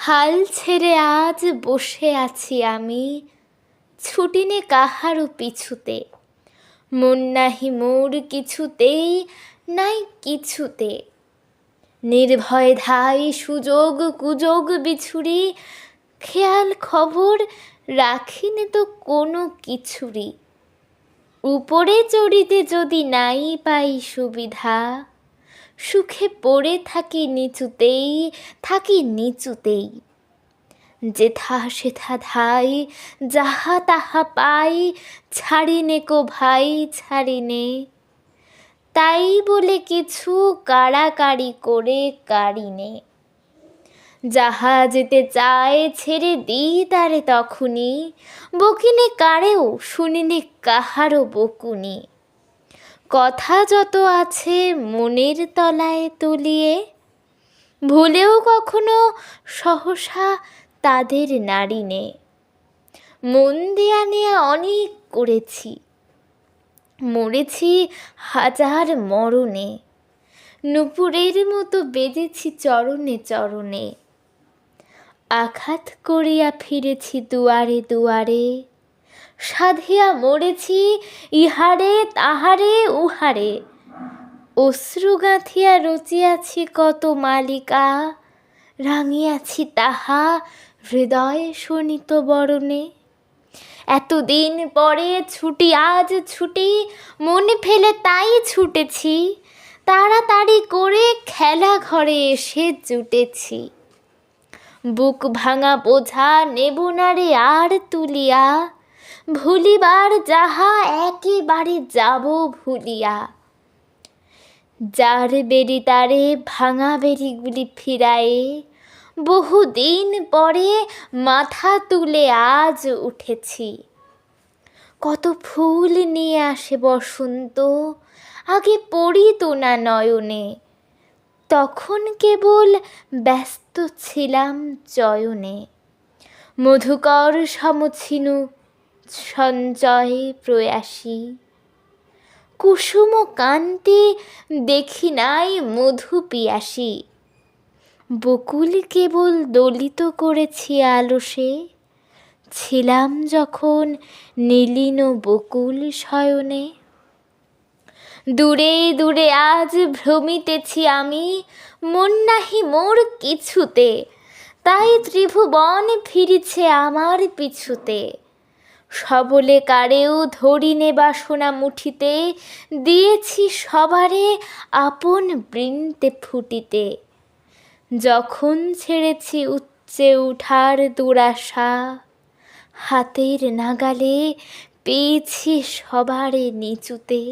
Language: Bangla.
হাল ছেড়ে আজ বসে আছি আমি, ছুটিনে কাহারও পিছুতে। মন নাহি মোর কিছুতেই, নাই কিছুতে। নির্ভয় ধাই সুযোগ কুযোগ বিছুরি, খেয়াল খবর রাখিনি তো কোনো কিছুরই। উপরে চড়িতে যদি নাই পাই সুবিধা, সুখে পড়ে থাকি নিচুতেই, থাকি নিচুতেই। যেথা সেথা ধাই, যাহা তাহা পাই, ছাড়িনে কো ভাই ছাড়িনে। তাই বলে কিছু কাড়াকাড়ি করে কাড়িনে। যাহা যেতে চায় ছেড়ে দিই তারে তখনই, বকিনে কারেও শুনিনে কাহারও বকুনি। কথা যত আছে মনের তলায় তলিয়ে, ভুলেও কখনো সহসা তাদের নাড়িনে। মন দিয়া নিয়া অনেক করেছি, মরেছি হাজার মরণে। নূপুরের মতো বেঁধেছি চরণে চরণে। আঘাত করিয়া ফিরেছি দুয়ারে দুয়ারে, সাধিয়া মরেছি ইহারে তাহারে উহারে। অশ্রু গাঁথিয়া রচিয়াছি কত মালিকা, রাঙিয়াছি তাহা হৃদয় শোণিত বরণে। এতদিন পরে ছুটি আজ ছুটি, মন ফেলে তাই ছুটেছি। তাড়াতাড়ি করে খেলা ঘরে এসে জুটেছি। বুক ভাঙা বোঝা নেব না রে আর তুলিয়া, ভুলিবার যাহা একেবারে যাব ভুলিয়া। যার বেরি তারে ভাঙা বেরিগুলি ফিরায়ে, বহুদিন পরে মাথা তুলে আজ উঠেছি। কত ফুল নিয়ে আসে বসন্ত, আগে পড়িত না নয়নে। তখন কেবল ব্যস্ত ছিলাম চয়নে। মধুকর সমছিনু সঞ্চয়ে প্রয়াসী, কুসুম কান্তি দেখি নাই মধু পিয়াসী। বকুল কেবল দলিত করেছি আলসে, ছিলাম যখন নীলিন বকুল শয়নে। দূরে দূরে আজ ভ্রমিতেছি আমি, মন নাহি মোর কিছুতে। তাই ত্রিভুবন ফিরিছে আমার পিছুতে। সবলে কারেও ধরিনে বাসনা মুঠিতে, দিয়েছি সবারে আপন বৃন্তে ফুটিতে। যখন ছেড়েছি উচ্চে উঠার দুরাশা, হাতের নাগালে পেয়েছি সবারে নিচুতে।